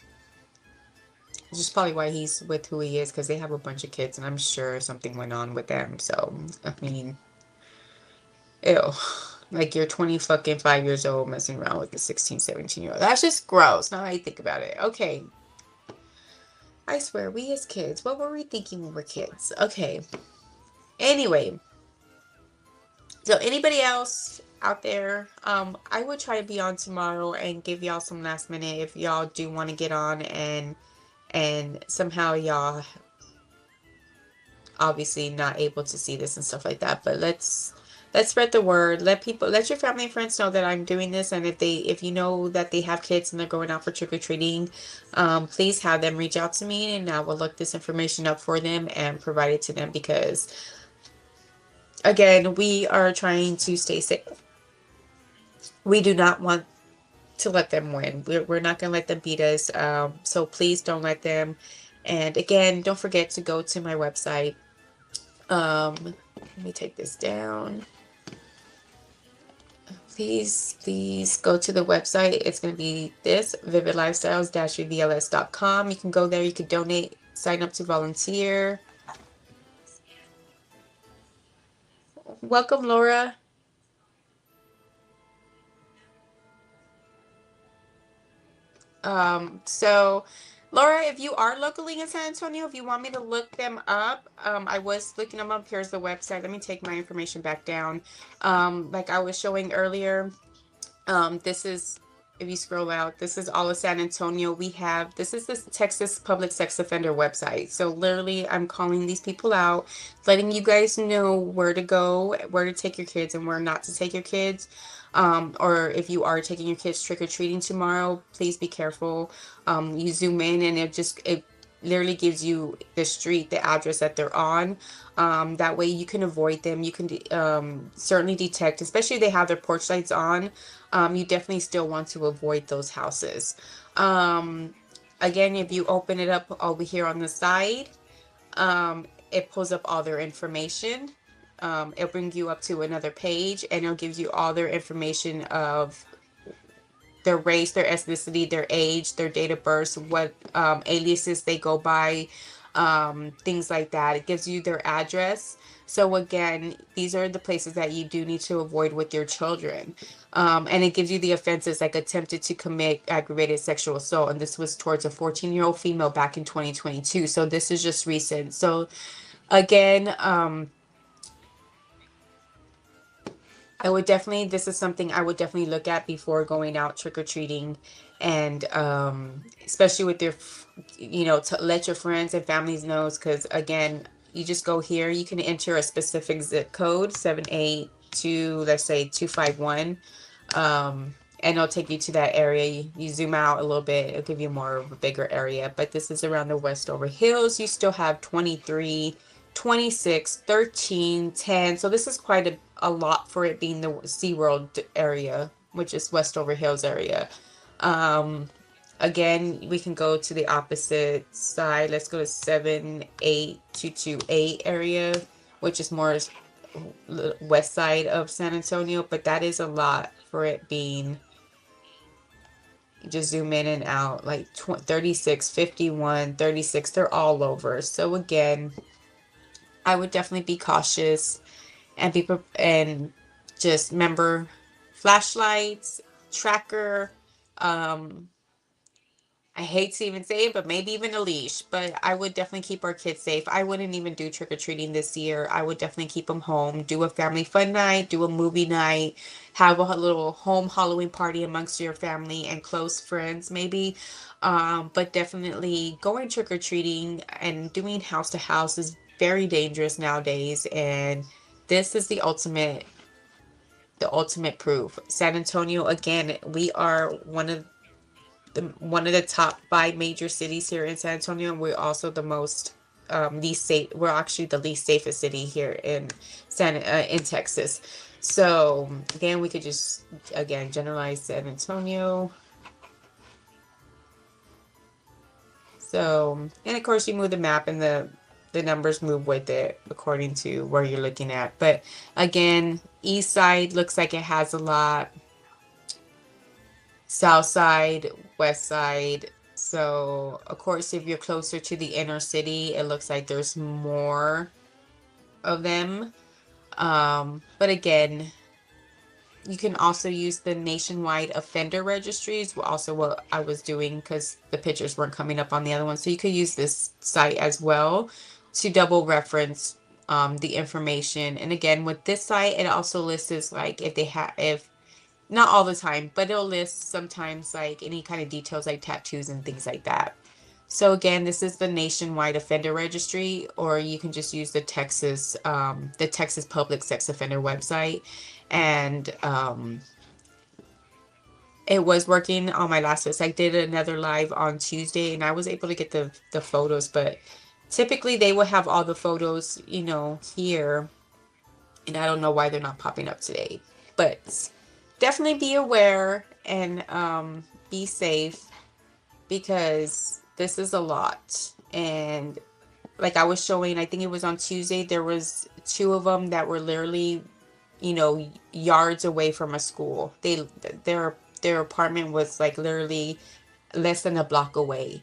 which is probably why he's with who he is, because they have a bunch of kids, and I'm sure something went on with them. So, I mean, ew. Like, you're 20 fucking 5 years old messing around with a 16, 17-year-old. That's just gross. Now that I think about it. Okay. I swear, we as kids, what were we thinking when we were kids? Okay. Anyway. So anybody else out there, I would try to be on tomorrow and give y'all some last minute if y'all do want to get on, and somehow y'all obviously not able to see this and stuff like that, but let's spread the word. Let your family and friends know that I'm doing this, and if you know that they have kids and they're going out for trick-or-treating, please have them reach out to me, and I will look this information up for them and provide it to them, because again, we are trying to stay safe. We do not want to let them win. We're not going to let them beat us. So please don't let them. And again, don't forget to go to my website. Let me take this down. Please go to the website. It's going to be this, vividlifestyles-vvls.com. You can go there. You can donate, sign up to volunteer. Welcome, Laura. So Laura, if you are locally in San Antonio, if you want me to look them up, I was looking them up. Here's the website. Let me take my information back down. Like I was showing earlier, this is, if you scroll out, this is all of San Antonio. This is the Texas Public Sex Offender website. So literally, I'm calling these people out, letting you guys know where to go, where to take your kids, and where not to take your kids. Or if you are taking your kids trick-or-treating tomorrow, please be careful. You zoom in, and it literally gives you the street, the address that they're on. That way you can avoid them. You can certainly detect, especially if they have their porch lights on. You definitely still want to avoid those houses. Again, if you open it up over here on the side, it pulls up all their information. It'll bring you up to another page, and it'll give you all their information of their race, their ethnicity, their age, their date of birth, what aliases they go by, things like that. It gives you their address. So again, these are the places that you do need to avoid with your children. And it gives you the offenses like attempted to commit aggravated sexual assault. And this was towards a 14-year-old female back in 2022. So this is just recent. So again, this is something I would definitely look at before going out trick-or-treating, and especially with to let your friends and families know, because again, you just go here, you can enter a specific zip code, 782, let's say 251, and it'll take you to that area. You zoom out a little bit, it'll give you more of a bigger area, but this is around the Westover Hills. You still have 23, 26, 13, 10. So this is quite a lot for it being the SeaWorld area, which is Westover Hills area. Again, we can go to the opposite side. Let's go to 78228 area, which is more west side of San Antonio, but that is a lot for it being, just zoom in and out, like 36, 51, 36, they're all over. So again, I would definitely be cautious and just remember flashlights, tracker, I hate to even say it, but maybe even a leash. But I would definitely keep our kids safe. I wouldn't even do trick or treating this year. I would definitely keep them home, do a family fun night, do a movie night, have a little home Halloween party amongst your family and close friends, maybe. But definitely going trick or treating and doing house to house is very dangerous nowadays. And this is the ultimate proof. San Antonio, again, we are one of the top five major cities here in San Antonio, and we're also the most least safe. We're actually the least safest city here in Texas. So again, we could just again generalize San Antonio. So, and of course, you move the map and the numbers move with it according to where you're looking at. But again, east side looks like it has a lot. South side, west side. So, of course, if you're closer to the inner city, it looks like there's more of them. But again, you can also use the nationwide offender registries, also what I was doing because the pictures weren't coming up on the other one. So you could use this site as well to double reference the information. And again, with this site, it also lists like if not all the time, but it'll list sometimes like any kind of details like tattoos and things like that. So again, this is the nationwide offender registry, or you can just use the Texas Public Sex Offender website. And it was working on my last list. I did another live on Tuesday, and I was able to get the photos, but typically they will have all the photos, here, and I don't know why they're not popping up today. But definitely be aware and be safe because this is a lot. And like I was showing, I think it was on Tuesday, there was two of them that were literally, yards away from a school. Their apartment was like literally less than a block away.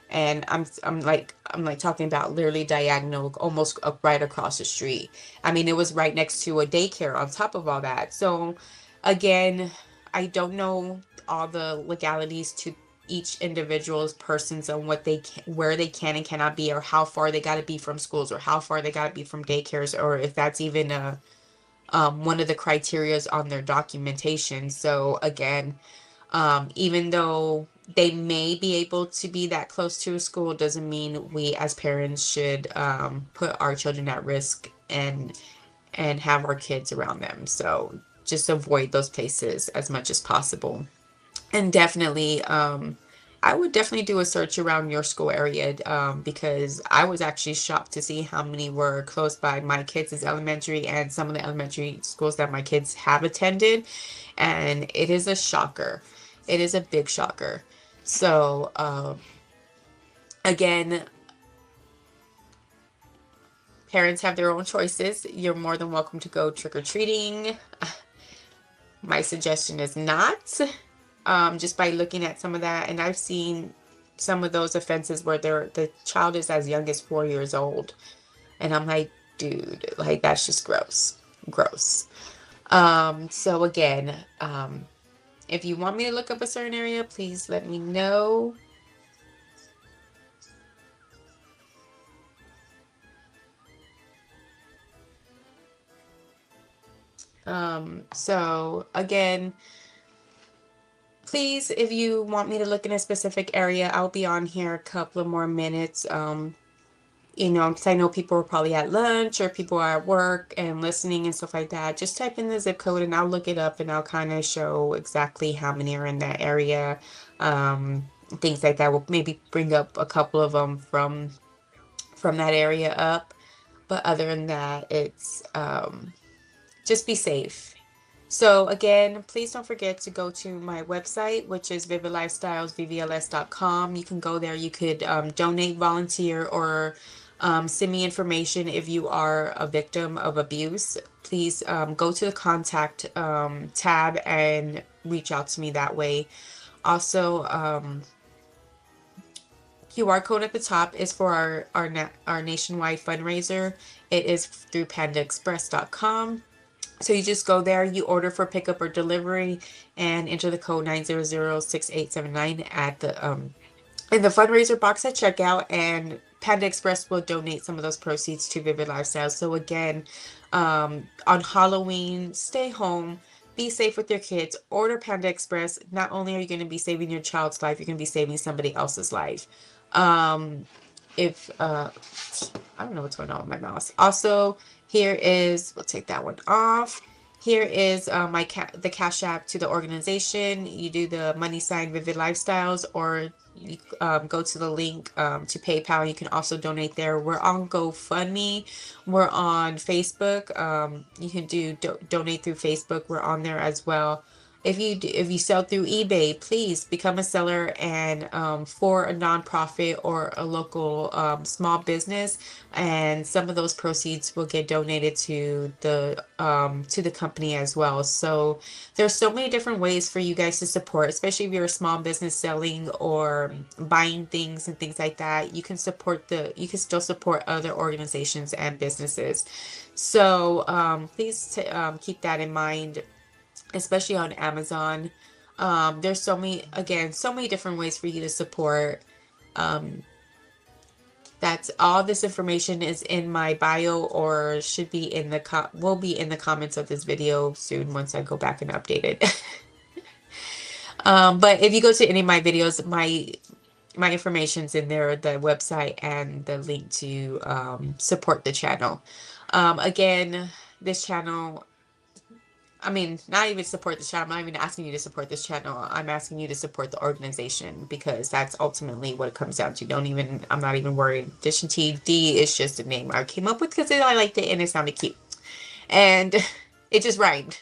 And I'm like talking about literally diagonal, almost right across the street. I mean, it was right next to a daycare on top of all that. So again, I don't know all the legalities to each individual's persons on where they can and cannot be, or how far they got to be from schools, or how far they got to be from daycares, or if that's even one of the criterias on their documentation. So again, even though they may be able to be that close to a school, doesn't mean we as parents should put our children at risk and have our kids around them. So just avoid those places as much as possible. And definitely, I would definitely do a search around your school area, because I was actually shocked to see how many were close by my kids' elementary and some of the elementary schools that my kids have attended. And it is a shocker. It is a big shocker. So, again, parents have their own choices. You're more than welcome to go trick-or-treating. My suggestion is not, just by looking at some of that. And I've seen some of those offenses where the child is as young as 4 years old. And I'm like, dude, like that's just gross. Gross. So again, if you want me to look up a certain area, please let me know. So again, please, if you want me to look in a specific area, I'll be on here a couple of more minutes. Because I know people are probably at lunch or people are at work and listening and stuff like that. Just type in the zip code and I'll look it up and I'll kind of show exactly how many are in that area. Things like that. We'll maybe bring up a couple of them from that area up. But other than that, it's just be safe. So again, please don't forget to go to my website, which is vividlifestylesvvls.com. You can go there. You could donate, volunteer, or send me information if you are a victim of abuse. Please go to the contact tab and reach out to me that way. Also, QR code at the top is for our nationwide fundraiser. It is through pandaexpress.com. So you just go there, you order for pickup or delivery, and enter the code 9006879 in the fundraiser box at checkout, and Panda Express will donate some of those proceeds to Vivid Lifestyles. So again, on Halloween, stay home, be safe with your kids, order Panda Express. Not only are you going to be saving your child's life, you're going to be saving somebody else's life. If I don't know what's going on with my mouse. Also, here is, we'll take that one off. Here is the Cash App to the organization. You do the money sign Vivid Lifestyles, or you go to the link to PayPal. You can also donate there. We're on GoFundMe. We're on Facebook. You can donate through Facebook. We're on there as well. If you sell through eBay, please become a seller, and for a nonprofit or a local small business, and some of those proceeds will get donated to the company as well. So there's so many different ways for you guys to support, especially if you're a small business selling or buying things and things like that. You can still support other organizations and businesses. So please keep that in mind, especially on Amazon. There's so many different ways for you to support. Um, that's all. This information is in my bio, or should be in will be in the comments of this video soon once I go back and update it. But if you go to any of my videos, my information's in there, the website and the link to support the channel. Again, this channel, I mean, not even support the channel. I'm not even asking you to support this channel. I'm asking you to support the organization, because that's ultimately what it comes down to. I'm not even worried. Dish and TD is just a name I came up with because I liked it and it sounded cute. And it just rhymed.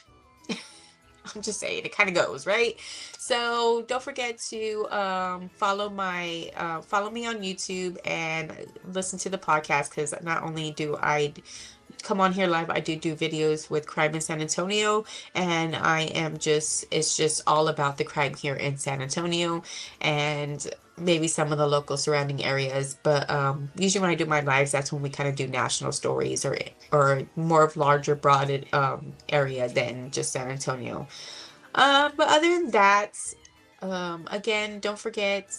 I'm just saying, it kind of goes, right? So don't forget to follow me on YouTube and listen to the podcast, because not only do I come on here live, I do videos with crime in San Antonio, and it's just all about the crime here in San Antonio and maybe some of the local surrounding areas. But usually when I do my lives, that's when we kind of do national stories, or more of larger broad area than just San Antonio. But other than that, again, don't forget,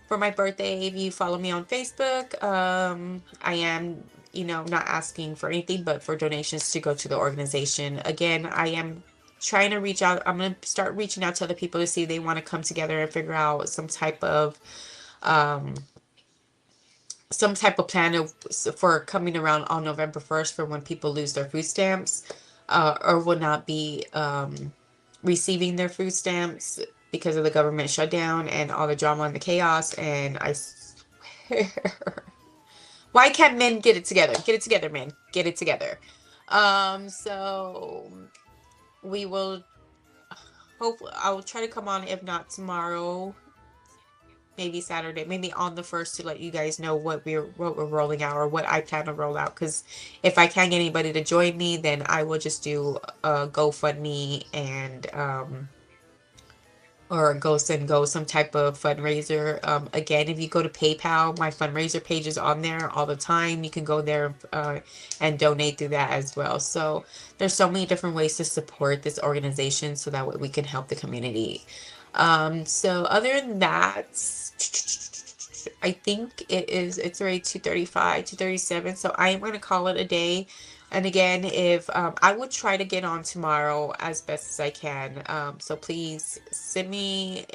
for my birthday, if you follow me on Facebook, I am, not asking for anything but for donations to go to the organization. Again, I am trying to reach out. I'm going to start reaching out to other people to see if they want to come together and figure out um, some type of plan for coming around on November 1st, for when people lose their food stamps, or will not be receiving their food stamps because of the government shutdown and all the drama and the chaos. And I swear, why can't men get it together? Get it together, man. Get it together. So we will I will try to come on, if not tomorrow, maybe Saturday, maybe on the 1st, to let you guys know what we're rolling out, or what I plan to roll out. Because if I can't get anybody to join me, then I will just do a GoFundMe, and or Go some type of fundraiser. Again, if you go to PayPal, my fundraiser page is on there all the time. You can go there and donate through that as well. So there's so many different ways to support this organization, so that way we can help the community. So other than that, I think it's already 2:35, 2:37, so I am going to call it a day. And again, if I will try to get on tomorrow as best as I can. So please send me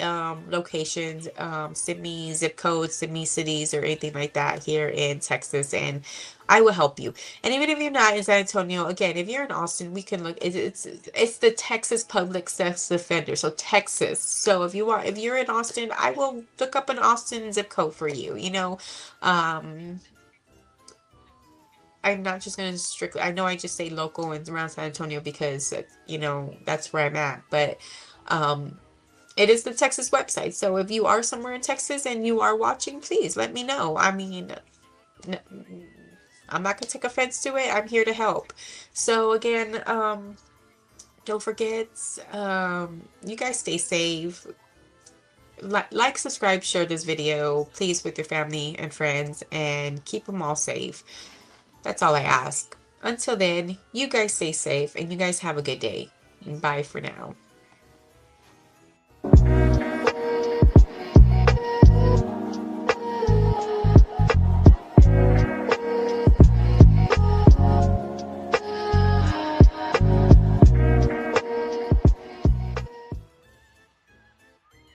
locations, send me zip codes, send me cities or anything like that here in Texas, and I will help you. And even if you're not in San Antonio, again, if you're in Austin, we can look. It's the Texas Public Sex Defender, so Texas. So if you're in Austin, I will look up an Austin zip code for you. Um, I'm not just going to strictly, I know I just say local and around San Antonio because, that's where I'm at. But it is the Texas website. So if you are somewhere in Texas and you are watching, please let me know. I mean, I'm not going to take offense to it. I'm here to help. So again, don't forget, you guys stay safe. Like, subscribe, share this video, please, with your family and friends, and keep them all safe. That's all I ask. Until then, you guys stay safe and you guys have a good day. Bye for now.